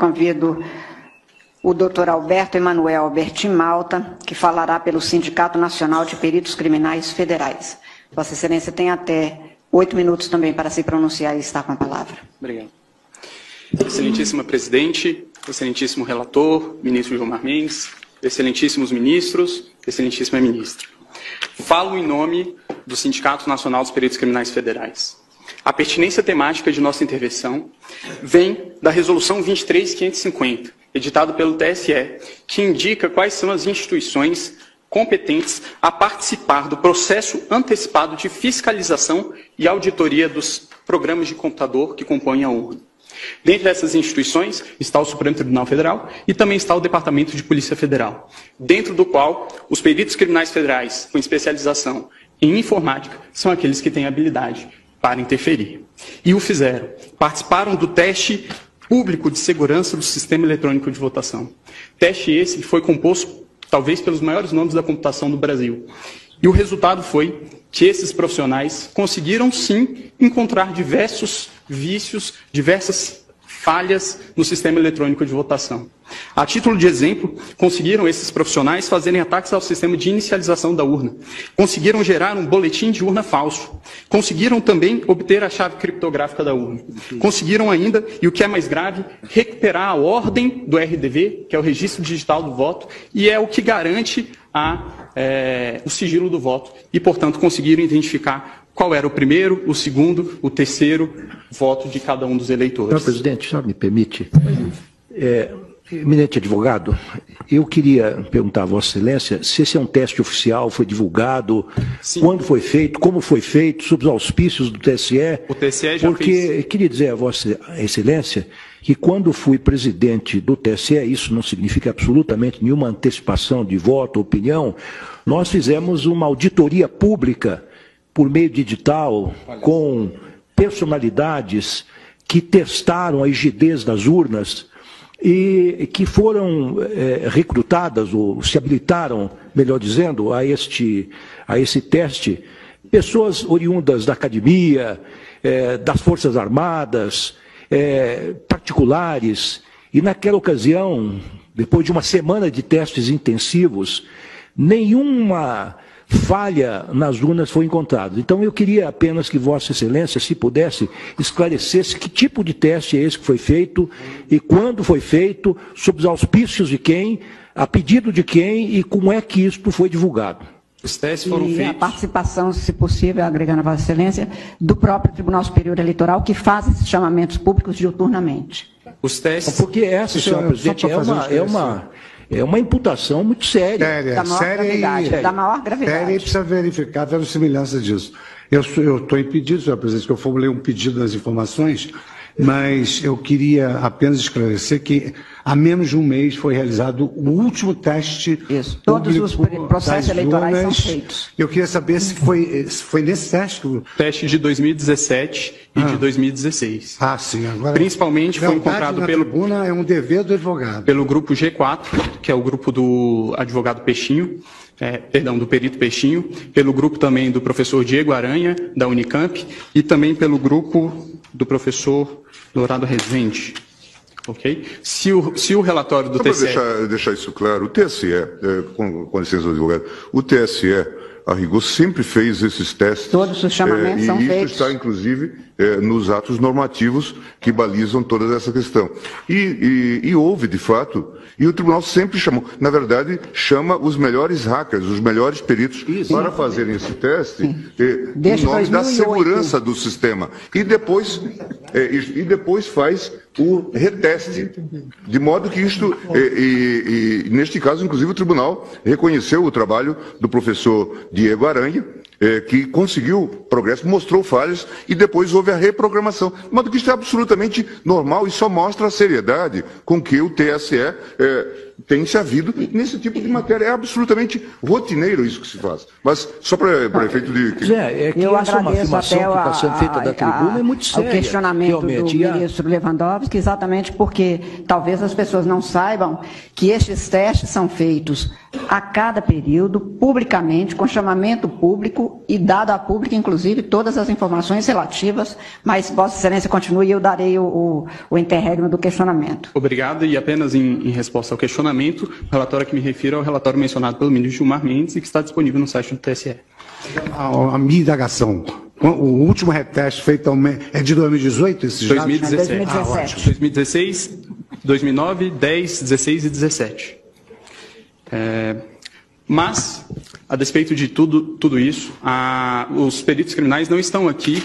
convido o doutor Alberto Emanuel Albertin Malta, que falará pelo Sindicato Nacional de Peritos Criminais Federais. Vossa Excelência tem até 8 minutos também para se pronunciar e está com a palavra. Obrigado. Excelentíssima Presidente, excelentíssimo relator, ministro Gilmar Mendes, excelentíssimos ministros, excelentíssima ministra. Falo em nome do Sindicato Nacional dos Peritos Criminais Federais. A pertinência temática de nossa intervenção vem da Resolução 23.550, editada pelo TSE, que indica quais são as instituições competentes a participar do processo antecipado de fiscalização e auditoria dos programas de computador que compõem a urna. Dentre essas instituições está o Supremo Tribunal Federal e também está o Departamento de Polícia Federal, dentro do qual os peritos criminais federais com especialização em informática são aqueles que têm habilidade para interferir. E o fizeram. Participaram do teste público de segurança do sistema eletrônico de votação. Teste esse que foi composto talvez pelos maiores nomes da computação do Brasil. E o resultado foi que esses profissionais conseguiram, sim, encontrar diversos vícios, diversas falhas no sistema eletrônico de votação. A título de exemplo, conseguiram esses profissionais fazerem ataques ao sistema de inicialização da urna. Conseguiram gerar um boletim de urna falso. Conseguiram também obter a chave criptográfica da urna. Conseguiram ainda, e o que é mais grave, recuperar a ordem do RDV, que é o Registro Digital do Voto, e é o que garante o sigilo do voto. E, portanto, conseguiram identificar qual era o primeiro, o segundo, o terceiro voto de cada um dos eleitores. Senhor presidente, senhor me permite? Eminente advogado, eu queria perguntar a Vossa Excelência se esse é um teste oficial, foi divulgado, sim, quando foi feito, como foi feito, sob os auspícios do TSE. O TSE já porque fez. Queria dizer a Vossa Excelência que quando fui presidente do TSE, isso não significa absolutamente nenhuma antecipação de voto ou opinião, nós fizemos uma auditoria pública por meio de edital, com personalidades que testaram a rigidez das urnas e que foram recrutadas, ou se habilitaram, melhor dizendo, a esse teste, pessoas oriundas da academia, das Forças Armadas, particulares, e naquela ocasião, depois de uma semana de testes intensivos, nenhuma falha nas urnas foi encontrada. Então eu queria apenas que Vossa Excelência, se pudesse, esclarecesse que tipo de teste é esse que foi feito e quando foi feito, sob os auspícios de quem, a pedido de quem e como é que isso foi divulgado. Os testes foram feitos. A participação, se possível, agregando a Vossa Excelência, do próprio Tribunal Superior Eleitoral, que faz esses chamamentos públicos diuturnamente. Os testes... Porque essa, senhor presidente, é uma imputação muito séria. Da maior gravidade. Séria, e precisa verificar a verossimilhança disso. Eu estou impedido, senhor presidente, que eu formulei um pedido das informações, mas eu queria apenas esclarecer que há menos de um mês foi realizado o último teste. Isso. Todos os processos eleitorais são feitos. Eu queria saber se foi nesse teste. Teste de 2017 e de 2016. Ah, sim. Agora, principalmente foi encontrado pelo tribuna é um dever do advogado. Pelo grupo G4, que é o grupo do advogado Peixinho, do perito Peixinho, pelo grupo também do professor Diego Aranha, da Unicamp, e também pelo grupo do professor Dourado Rezende. Ok? Se o relatório do TSE... Para deixar isso claro, o TSE, com licença do advogado, o TSE, a rigor, sempre fez esses testes. Todos os chamamentos são feitos. E isso está, inclusive, nos atos normativos que balizam toda essa questão. E houve, de fato, e o tribunal sempre chamou, na verdade, chama os melhores hackers, os melhores peritos, para fazerem esse teste, em nome da segurança do sistema. E depois faz o reteste. De modo que isto, neste caso, inclusive, o tribunal reconheceu o trabalho do professor Diego Aranha, que conseguiu progresso, mostrou falhas e depois houve a reprogramação. De modo que isso é absolutamente normal e só mostra a seriedade com que o TSE tem-se havido nesse tipo de matéria. É absolutamente rotineiro isso que se faz. Mas, só para efeito de... Zé, é que eu essa é uma afirmação que está sendo feita da tribuna, é muito séria. O questionamento do ministro Lewandowski, exatamente porque talvez as pessoas não saibam que estes testes são feitos a cada período, publicamente, com chamamento público e dado a público, inclusive, todas as informações relativas, mas Vossa Excelência continue e eu darei o interregno do questionamento. Obrigado, e apenas em resposta ao questionamento, o relatório a que me refiro é o relatório mencionado pelo ministro Gilmar Mendes e que está disponível no site do TSE. A minha indagação, o último reteste feito é de 2018, esses 2017. dados? 2017. 2016, 2009, 10, 16 e 17. Mas, a despeito de tudo isso, os peritos criminais não estão aqui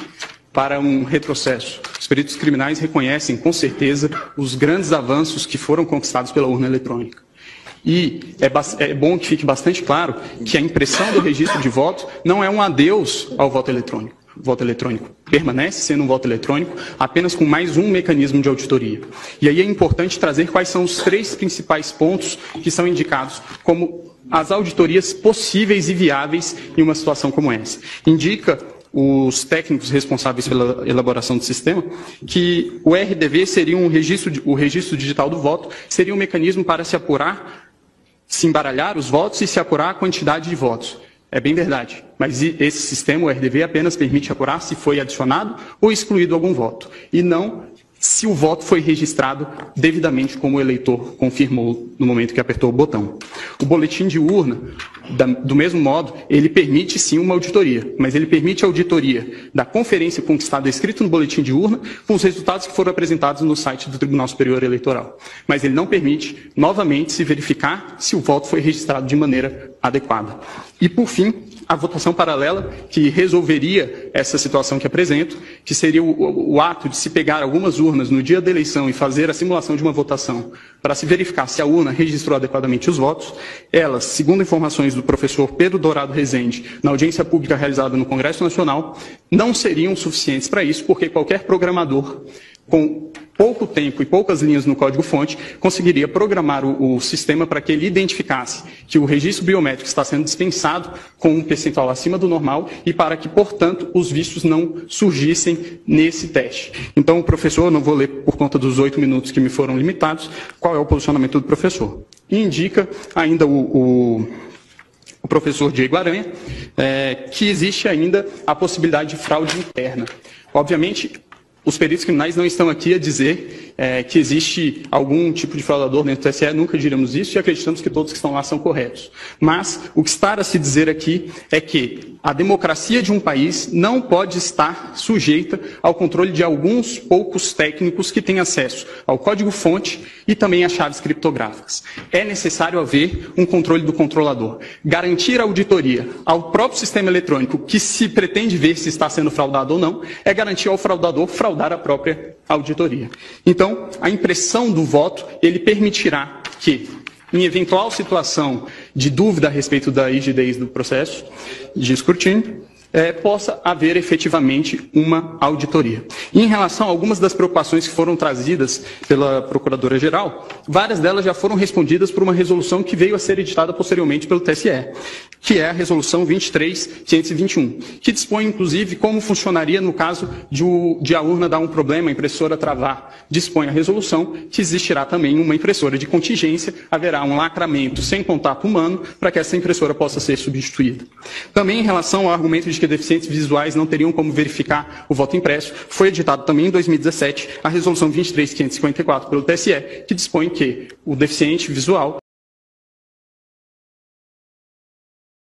para um retrocesso. Os peritos criminais reconhecem, com certeza, os grandes avanços que foram conquistados pela urna eletrônica. E é bom que fique bastante claro que a impressão do registro de voto não é um adeus ao voto eletrônico. O voto eletrônico permanece sendo um voto eletrônico, apenas com mais um mecanismo de auditoria. E aí é importante trazer quais são os 3 principais pontos que são indicados como as auditorias possíveis e viáveis em uma situação como essa. Indica os técnicos responsáveis pela elaboração do sistema que o RDV seria o registro digital do voto, seria um mecanismo para se apurar, se embaralhar os votos e se apurar a quantidade de votos. É bem verdade, mas esse sistema, o RDV, apenas permite apurar se foi adicionado ou excluído algum voto, e não se o voto foi registrado devidamente como o eleitor confirmou no momento que apertou o botão. O boletim de urna, do mesmo modo, ele permite sim uma auditoria, mas ele permite a auditoria da conferência conquistada escrito no boletim de urna com os resultados que foram apresentados no site do Tribunal Superior Eleitoral. Mas ele não permite, novamente, se verificar se o voto foi registrado de maneira adequada. E, por fim, a votação paralela, que resolveria essa situação que apresento, que seria o ato de se pegar algumas urnas no dia da eleição e fazer a simulação de uma votação para se verificar se a urna registrou adequadamente os votos. Elas, segundo informações do professor Pedro Dourado Rezende, na audiência pública realizada no Congresso Nacional, não seriam suficientes para isso, porque qualquer programador com pouco tempo e poucas linhas no código-fonte, conseguiria programar o sistema para que ele identificasse que o registro biométrico está sendo dispensado com um percentual acima do normal e para que, portanto, os vícios não surgissem nesse teste. Então, o professor, não vou ler por conta dos 8 minutos que me foram limitados, qual é o posicionamento do professor. E indica ainda o professor Diego Aranha, que existe ainda a possibilidade de fraude interna. Obviamente, os peritos criminais não estão aqui a dizer que existe algum tipo de fraudador dentro do TSE, nunca diremos isso e acreditamos que todos que estão lá são corretos. Mas o que está a se dizer aqui é que a democracia de um país não pode estar sujeita ao controle de alguns poucos técnicos que têm acesso ao código-fonte e também às chaves criptográficas. É necessário haver um controle do controlador. Garantir a auditoria ao próprio sistema eletrônico que se pretende ver se está sendo fraudado ou não, é garantir ao fraudador fraudar a própria auditoria. Então, a impressão do voto, ele permitirá que, em eventual situação de dúvida a respeito da rigidez do processo de escrutínio, possa haver efetivamente uma auditoria. E em relação a algumas das preocupações que foram trazidas pela Procuradora-Geral, várias delas já foram respondidas por uma resolução que veio a ser editada posteriormente pelo TSE, que é a Resolução 23.521, que dispõe, inclusive, como funcionaria no caso de a urna dar um problema, a impressora travar. Dispõe a resolução que existirá também uma impressora de contingência, haverá um lacramento sem contato humano para que essa impressora possa ser substituída. Também em relação ao argumento de que deficientes visuais não teriam como verificar o voto impresso, foi editado também em 2017 a Resolução 23.554 pelo TSE, que dispõe que o deficiente visual